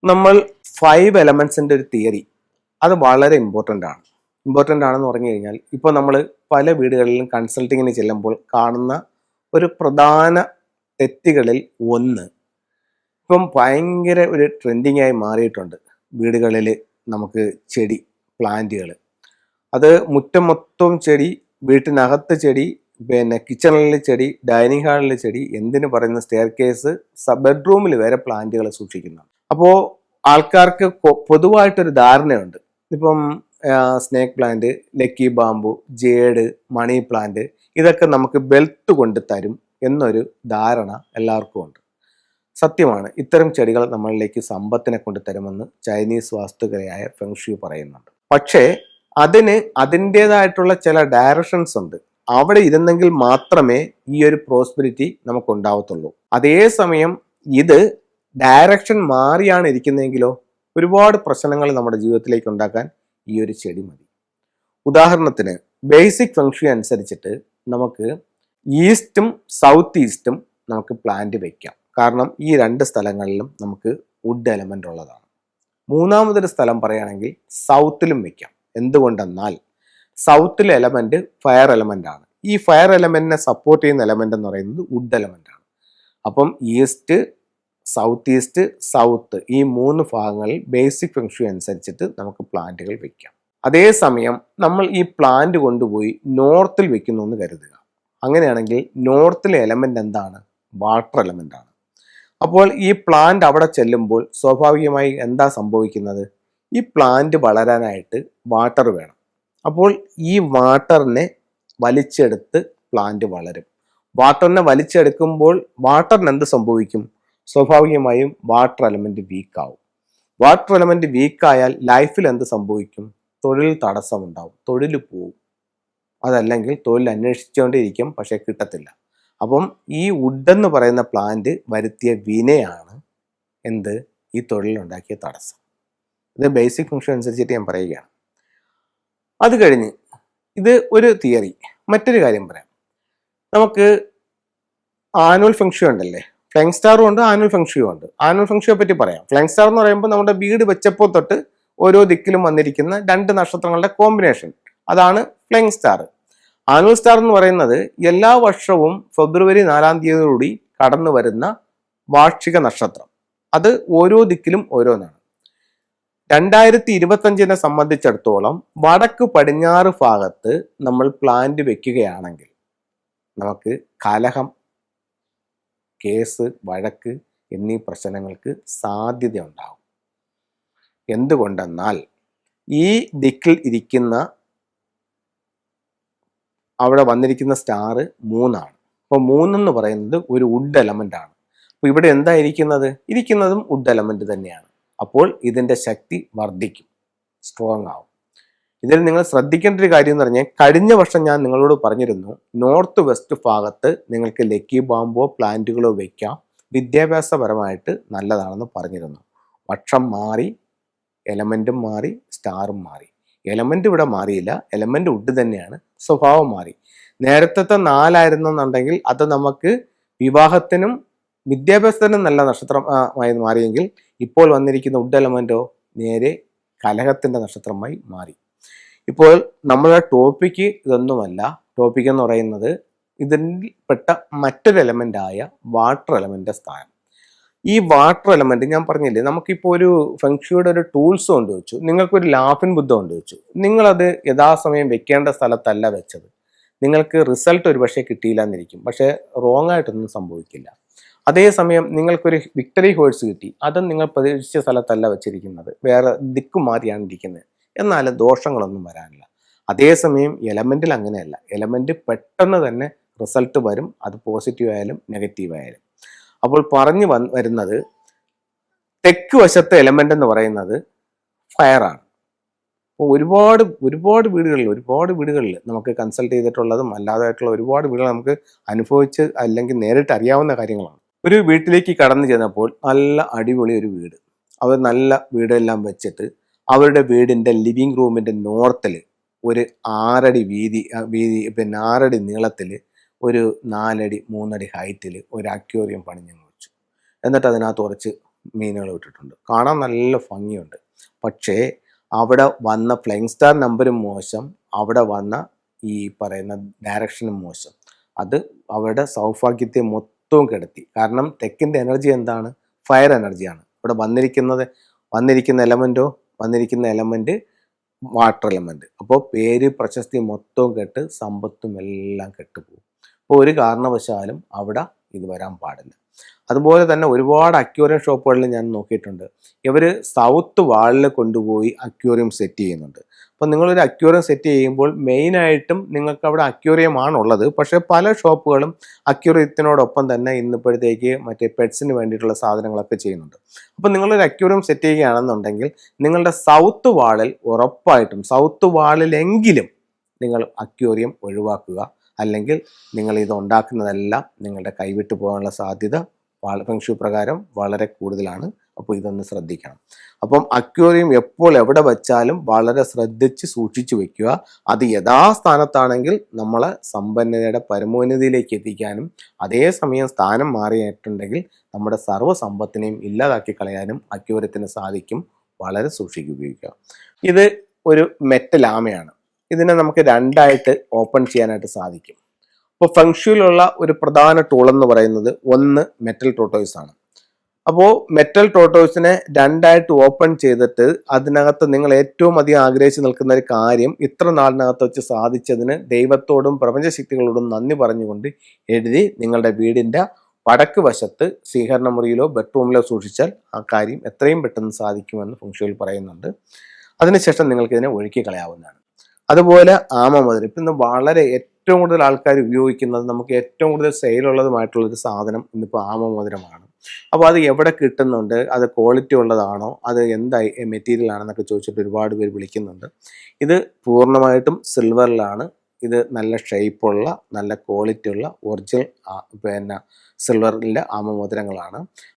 നമ്മൾ 5 എലമെന്റ്സിന്റെ ഒരു തിയറി അത് വളരെ ഇമ്പോർട്ടൻ്റ് ആണെന്ന് പറഞ്ഞു കഴിഞ്ഞാൽ ഇപ്പോൾ നമ്മൾ പല വീടുകളിലും കൺസൾട്ടിങ്ങിന് ചെല്ലുമ്പോൾ കാണുന്ന ഒരു പ്രധാന തെറ്റുകളിൽ ഒന്ന് ഇപ്പം ഭയങ്കര ഒരു ട്രെൻഡിങ് ആയി മാറിയിട്ടുണ്ട്. വീടുകളിൽ നമുക്ക് ചെടി, പ്ലാന്റുകൾ, അത് മുറ്റം മൊത്തം ചെടി, വീട്ടിനകത്ത് ചെടി, പിന്നെ കിച്ചണിൽ ചെടി, ഡൈനിങ് ഹാളിൽ ചെടി, എന്തിനു പറയുന്ന സ്റ്റെയർ കേസ്, ബെഡ്റൂമിൽ വരെ പ്ലാന്റുകൾ സൂക്ഷിക്കുന്നുണ്ട്. അപ്പോൾ ആൾക്കാർക്ക് പൊതുവായിട്ടൊരു ധാരണയുണ്ട്. ഇപ്പം snake plant, lucky bamboo, jade, money plant ഇതൊക്കെ നമുക്ക് വെൽത്ത് കൊണ്ട് തരും എന്നൊരു ധാരണ എല്ലാവർക്കും ഉണ്ട്. സത്യമാണ്, ഇത്തരം ചെടികൾ നമ്മളിലേക്ക് സമ്പത്തിനെ കൊണ്ട് തരുമെന്ന് ചൈനീസ് വാസ്തുകലയായ ഫെങ്ഷു പറയുന്നുണ്ട്. പക്ഷേ അതിന് അതിൻ്റെതായിട്ടുള്ള ചില ഡയറക്ഷൻസ് ഉണ്ട്. അവിടെ ഇരുന്നെങ്കിൽ മാത്രമേ ഈ ഒരു പ്രോസ്പെരിറ്റി നമുക്ക് ഉണ്ടാവത്തുള്ളൂ. അതേസമയം ഇത് ഡയറക്ഷൻ മാറിയാണ് ഇരിക്കുന്നതെങ്കിലോ ഒരുപാട് പ്രശ്നങ്ങൾ നമ്മുടെ ജീവിതത്തിലേക്ക് ഉണ്ടാക്കാൻ ഈ ഒരു ചെടി മതി. ഉദാഹരണത്തിന് ബേസിക് ഫെങ്ഷു അനുസരിച്ചിട്ട് നമുക്ക് ഈസ്റ്റും സൗത്ത് ഈസ്റ്റും നമുക്ക് പ്ലാന്റ് വെക്കാം. കാരണം ഈ രണ്ട് സ്ഥലങ്ങളിലും നമുക്ക് വുഡ് എലമെന്റ് ഉള്ളതാണ്. മൂന്നാമതൊരു സ്ഥലം പറയുകയാണെങ്കിൽ സൗത്തിലും വെക്കാം. എന്തുകൊണ്ടെന്നാൽ സൗത്തിലെ എലമെന്റ് ഫയർ എലമെന്റ് ആണ്. ഈ ഫയർ എലമെന്റിനെ സപ്പോർട്ട് ചെയ്യുന്ന എലമെന്റ് എന്ന് പറയുന്നത് വുഡ് എലമെന്റ് ആണ്. അപ്പം ഈസ്റ്റ്, സൗത്ത് ഈസ്റ്റ്, സൗത്ത് ഈ 3 ഭാഗങ്ങളിൽ ബേസിക് ഫെങ്ഷു അനുസരിച്ചിട്ട് നമുക്ക് പ്ലാന്റുകൾ വെക്കാം. അതേസമയം നമ്മൾ ഈ പ്ലാന്റ് കൊണ്ടുപോയി നോർത്തിൽ വെക്കുന്നു എന്ന് കരുതുക. അങ്ങനെയാണെങ്കിൽ നോർത്തിലെ എലമെന്റ് എന്താണ്? വാട്ടർ എലമെന്റ് ആണ്. അപ്പോൾ ഈ പ്ലാന്റ് അവിടെ ചെല്ലുമ്പോൾ സ്വാഭാവികമായി എന്താ സംഭവിക്കുന്നത്? ഈ പ്ലാന്റ് വളരാനായിട്ട് വാട്ടർ വേണം. അപ്പോൾ ഈ വാട്ടറിനെ വലിച്ചെടുത്ത് പ്ലാന്റ് വളരും. വാട്ടറിനെ വലിച്ചെടുക്കുമ്പോൾ വാട്ടറിന് എന്ത് സംഭവിക്കും? സ്വാഭാവികമായും വാട്ടർ എലമെന്റ് വീക്കാവും. വാട്ടർ എലമെന്റ് വീക്കായാൽ ലൈഫിൽ എന്ത് സംഭവിക്കും? തൊഴിൽ തടസ്സം ഉണ്ടാവും, തൊഴിൽ പോവും. അതല്ലെങ്കിൽ തൊഴിൽ അന്വേഷിച്ചുകൊണ്ടേയിരിക്കും, പക്ഷെ കിട്ടത്തില്ല. അപ്പം ഈ വുഡ് എന്ന് പറയുന്ന പ്ലാന്റ് വരുത്തിയ വിനയാണ് എന്ത്? ഈ തൊഴിലുണ്ടാക്കിയ തടസ്സം. ഇത് ബേസിക് ഫംഗ്ഷൻ അനുസരിച്ചിട്ട് ഞാൻ പറയുകയാണ്. അത് കഴിഞ്ഞ് ഇത് ഒരു തിയറി. മറ്റൊരു കാര്യം പറയാം. നമുക്ക് ആനുവൽ ഫംഗ്ഷു ഉണ്ടല്ലേ, ഫ്ലൈങ് സ്റ്റാറും ഉണ്ട്, ആനുവൽ ഫംഗ്ഷുവും ഉണ്ട്. ആനുവൽ ഫംഗ്ഷുയെ പറ്റി പറയാം. ഫ്ലൈങ് സ്റ്റാർ എന്ന് പറയുമ്പോൾ നമ്മുടെ വീട് വെച്ചപ്പോൾ തൊട്ട് ഓരോ ദിക്കിലും വന്നിരിക്കുന്ന 2 നക്ഷത്രങ്ങളുടെ കോമ്പിനേഷൻ, അതാണ് ഫ്ലൈങ് സ്റ്റാർ. ആനുവൽ സ്റ്റാർ എന്ന് പറയുന്നത് എല്ലാ വർഷവും ഫെബ്രുവരി 4-ാം തീയതിയോടുകൂടി കടന്നു വരുന്ന വാർഷിക നക്ഷത്രം. അത് ഓരോ ദിക്കിലും ഓരോന്നാണ്. 2025 സംബന്ധിച്ചിടത്തോളം വടക്ക് പടിഞ്ഞാറ് ഭാഗത്ത് നമ്മൾ പ്ലാന്റ് വെക്കുകയാണെങ്കിൽ നമുക്ക് കലഹം, കേസ്, വഴക്ക് എന്നീ പ്രശ്നങ്ങൾക്ക് സാധ്യത ഉണ്ടാകും. എന്തുകൊണ്ടെന്നാൽ ഈ ദിക്കിൽ ഇരിക്കുന്ന, അവിടെ വന്നിരിക്കുന്ന സ്റ്റാർ 3 ആണ്. അപ്പോൾ 3 എന്ന് പറയുന്നത് ഒരു വുഡ് എലമെന്റ് ആണ്. അപ്പോൾ ഇവിടെ എന്താ ഇരിക്കുന്നതും വുഡ് എലമെന്റ് തന്നെയാണ്. അപ്പോൾ ഇതിന്റെ ശക്തി വർദ്ധിക്കും, സ്ട്രോങ് ആവും. ഇതിൽ നിങ്ങൾ ശ്രദ്ധിക്കേണ്ട ഒരു കാര്യം എന്ന് പറഞ്ഞാൽ, കഴിഞ്ഞ വർഷം ഞാൻ നിങ്ങളോട് പറഞ്ഞിരുന്നു നോർത്ത് വെസ്റ്റ് ഭാഗത്ത് നിങ്ങൾക്ക് ലക്കി ബാമ്പോ പ്ലാന്റുകളോ വെക്കാം, വിദ്യാഭ്യാസപരമായിട്ട് നല്ലതാണെന്ന് പറഞ്ഞിരുന്നു. വർഷം മാറി, എലമെന്റും മാറി, സ്റ്റാറും മാറി. എലമെന്റ് ഇവിടെ മാറിയില്ല, എലമെന്റ് വുഡ് തന്നെയാണ്, സ്വഭാവം മാറി. നേരത്തെ 4 ആയിരുന്നെന്നുണ്ടെങ്കിൽ അത് നമുക്ക് വിവാഹത്തിനും വിദ്യാഭ്യാസത്തിനും നല്ല നക്ഷത്രമായി മാറിയെങ്കിൽ ഇപ്പോൾ വന്നിരിക്കുന്ന വുഡ് എലമെന്റോ നേരെ കലഹത്തിന്റെ നക്ഷത്രമായി മാറി. ഇപ്പോൾ നമ്മുടെ ടോപ്പിക്ക് ഇതൊന്നുമല്ല. ടോപ്പിക് എന്ന് പറയുന്നത് ഇതിൽപ്പെട്ട മറ്റൊരു എലമെന്റ് ആയ വാട്ടർ എലമെന്റ് സ്ഥാനം. ഈ വാട്ടർ എലമെന്റ് ഞാൻ പറഞ്ഞില്ലേ, നമുക്കിപ്പോൾ ഒരു ഫെങ്ഷുയുടെ ഒരു ടൂൾസ് കൊണ്ട് വെച്ചു, നിങ്ങൾക്കൊരു ലാഫിൻ ബുദ്ധ കൊണ്ട് വെച്ചു, നിങ്ങളത് യഥാസമയം വെക്കേണ്ട സ്ഥലത്തല്ല വെച്ചത്. നിങ്ങൾക്ക് റിസൾട്ട് ഒരു പക്ഷേ കിട്ടിയില്ല എന്നിരിക്കും, പക്ഷേ റോങ് ആയിട്ടൊന്നും സംഭവിക്കില്ല. അതേസമയം നിങ്ങൾക്കൊരു വിക്ടറി ഹോഴ്സ് കിട്ടി, അതും നിങ്ങൾ പ്രതീക്ഷിച്ച സ്ഥലത്തല്ല വെച്ചിരിക്കുന്നത്, വേറെ ദിക്ക് മാറിയാണ് ഇരിക്കുന്നത്, എന്നാലും ദോഷങ്ങളൊന്നും വരാനില്ല. അതേസമയം എലമെന്റിൽ അങ്ങനെയല്ല. എലമെന്റ് പെട്ടെന്ന് തന്നെ റിസൾട്ട് വരും, അത് പോസിറ്റീവ് ആയാലും നെഗറ്റീവ് ആയാലും. അപ്പോൾ പറഞ്ഞു വരുന്നത്, തെക്ക് വശത്തെ എലമെന്റ് എന്ന് പറയുന്നത് ഫയറാണ്. അപ്പോൾ ഒരുപാട് വീടുകളിൽ നമുക്ക് കൺസൾട്ട് ചെയ്തിട്ടുള്ളതും അല്ലാതായിട്ടുള്ള ഒരുപാട് വീടുകൾ നമുക്ക് അനുഭവിച്ച് അല്ലെങ്കിൽ നേരിട്ട് അറിയാവുന്ന കാര്യങ്ങളാണ്. ഒരു വീട്ടിലേക്ക് കടന്നു ചെന്നപ്പോൾ നല്ല അടിപൊളി ഒരു വീട്, അവർ നല്ല വീടെല്ലാം വെച്ചിട്ട് അവരുടെ വീടിൻ്റെ ലിവിങ് റൂമിൻ്റെ നോർത്തിൽ ഒരു 6 അടി വീതി, പിന്നെ 6 അടി നീളത്തിൽ, ഒരു 4 അടി 3 അടി ഹൈറ്റിൽ ഒരു അക്വേറിയം പണിഞ്ഞു വെച്ചു. എന്നിട്ട് അതിനകത്ത് കുറച്ച് മീനുകൾ വിട്ടിട്ടുണ്ട്. കാണാൻ നല്ല ഭംഗിയുണ്ട്. പക്ഷേ അവിടെ വന്ന ഫ്ലൈയിങ് സ്റ്റാർ നമ്പരും മോശം, അവിടെ വന്ന ഈ പറയുന്ന ഡയറക്ഷനും മോശം. അത് അവരുടെ സൗഭാഗ്യത്തെ മൊത്തവും കെടുത്തി. കാരണം തെക്കിൻ്റെ എനർജി എന്താണ്? ഫയർ എനർജിയാണ്. ഇവിടെ വന്നിരിക്കുന്ന എലമെൻറ്റ് വാട്ടർ എലമെൻറ്റ്. അപ്പോൾ പേര് പ്രശസ്തി മൊത്തവും കെട്ട് സമ്പത്തും എല്ലാം കെട്ടുപോകും. അപ്പോൾ ഒരു കാരണവശാലും അവിടെ ഇത് വരാൻ പാടില്ല. അതുപോലെ തന്നെ ഒരുപാട് അക്വേറിയം ഷോപ്പുകളിൽ ഞാൻ നോക്കിയിട്ടുണ്ട്. ഇവർ സൗത്ത് വാളിൽ കൊണ്ടുപോയി അക്വേറിയം സെറ്റ് ചെയ്യുന്നുണ്ട്. അപ്പോൾ നിങ്ങളൊരു അക്വേറിയം സെറ്റ് ചെയ്യുമ്പോൾ മെയിനായിട്ടും നിങ്ങൾക്ക് അവിടെ അക്വേറിയമാണുള്ളത്. പക്ഷേ പല ഷോപ്പുകളും അക്വേറിയത്തിനോടൊപ്പം തന്നെ ഇന്നിപ്പോഴത്തേക്ക് മറ്റേ പെറ്റ്സിന് വേണ്ടിയിട്ടുള്ള സാധനങ്ങളൊക്കെ ചെയ്യുന്നുണ്ട്. അപ്പോൾ നിങ്ങളൊരു അക്വേറിയം സെറ്റ് ചെയ്യുകയാണെന്നുണ്ടെങ്കിൽ നിങ്ങളുടെ സൗത്ത് വാളിൽ ഉറപ്പായിട്ടും സൗത്ത് വാളിലെങ്കിലും നിങ്ങൾ അക്വേറിയം ഒഴിവാക്കുക. അല്ലെങ്കിൽ നിങ്ങൾ ഇത് ഉണ്ടാക്കുന്നതെല്ലാം നിങ്ങളുടെ കൈവിട്ടു പോകാനുള്ള സാധ്യത ഫെങ്ഷു പ്രകാരം വളരെ കൂടുതലാണ്. അപ്പോൾ ഇതൊന്ന് ശ്രദ്ധിക്കണം. അപ്പം അക്വേറിയം എപ്പോൾ എവിടെ വെച്ചാലും വളരെ ശ്രദ്ധിച്ച് സൂക്ഷിച്ചു വെക്കുക. അത് യഥാസ്ഥാനത്താണെങ്കിൽ നമ്മളെ സമ്പന്നതയുടെ പരമോന്നതിയിലേക്ക് എത്തിക്കാനും അതേസമയം സ്ഥാനം മാറിയിട്ടുണ്ടെങ്കിൽ നമ്മുടെ സർവ്വസമ്പത്തിനെയും ഇല്ലാതാക്കി കളയാനും അക്വേറിയത്തിന് സാധിക്കും. വളരെ സൂക്ഷിക്കുക ഉപയോഗിക്കുക. ഇത് ഒരു മെറ്റൽ ആമയാണ്. ഇതിനെ നമുക്ക് രണ്ടായിട്ട് ഓപ്പൺ ചെയ്യാനായിട്ട് സാധിക്കും. അപ്പോൾ ഫെങ്ഷുയിലുള്ള ഒരു പ്രധാന ടൂൾ എന്ന് പറയുന്നത് ഒന്ന് മെറ്റൽ ടോട്ടോയ്സ് ആണ്. അപ്പോൾ മെറ്റൽ ടോട്ടോയ്സിനെ രണ്ടായിട്ട് ഓപ്പൺ ചെയ്തിട്ട് അതിനകത്ത് നിങ്ങൾ ഏറ്റവും അധികം ആഗ്രഹിച്ച് നിൽക്കുന്ന ഒരു കാര്യം ഇത്ര നാളിനകത്ത് വെച്ച് സാധിച്ചതിന് ദൈവത്തോടും പ്രപഞ്ചശക്തികളോടും നന്ദി പറഞ്ഞുകൊണ്ട് എഴുതി നിങ്ങളുടെ വീടിൻ്റെ വടക്ക് വശത്ത് സ്വീകരണ മുറിയിലോ ബെഡ്റൂമിലോ സൂക്ഷിച്ചാൽ ആ കാര്യം എത്രയും പെട്ടെന്ന് സാധിക്കുമെന്ന് ഫെങ്ഷുയിൽ പറയുന്നുണ്ട്. അതിനുശേഷം നിങ്ങൾക്ക് ഇതിനെ ഒഴുക്കി കളയാവുന്നതാണ്. അതുപോലെ ആമമോതിരം ഇപ്പം ഇന്ന് വളരെ ഏറ്റവും കൂടുതൽ ആൾക്കാർ ഉപയോഗിക്കുന്നത്, നമുക്ക് ഏറ്റവും കൂടുതൽ സെയിലുള്ളതുമായിട്ടുള്ളൊരു സാധനം ഇന്നിപ്പോൾ ആമമോതിരമാണ്. അപ്പോൾ അത് എവിടെ കിട്ടുന്നുണ്ട്, അത് ക്വാളിറ്റി ഉള്ളതാണോ, അത് എന്തായി മെറ്റീരിയൽ ആണെന്നൊക്കെ ചോദിച്ചിട്ട് ഒരുപാട് പേര് വിളിക്കുന്നുണ്ട്. ഇത് പൂർണ്ണമായിട്ടും സിൽവറിലാണ്. ഇത് നല്ല ഷേപ്പുള്ള നല്ല ക്വാളിറ്റി ഉള്ള ഒറിജിനൽ സിൽവറിൻ്റെ ആമമോതിരങ്ങളാണ്.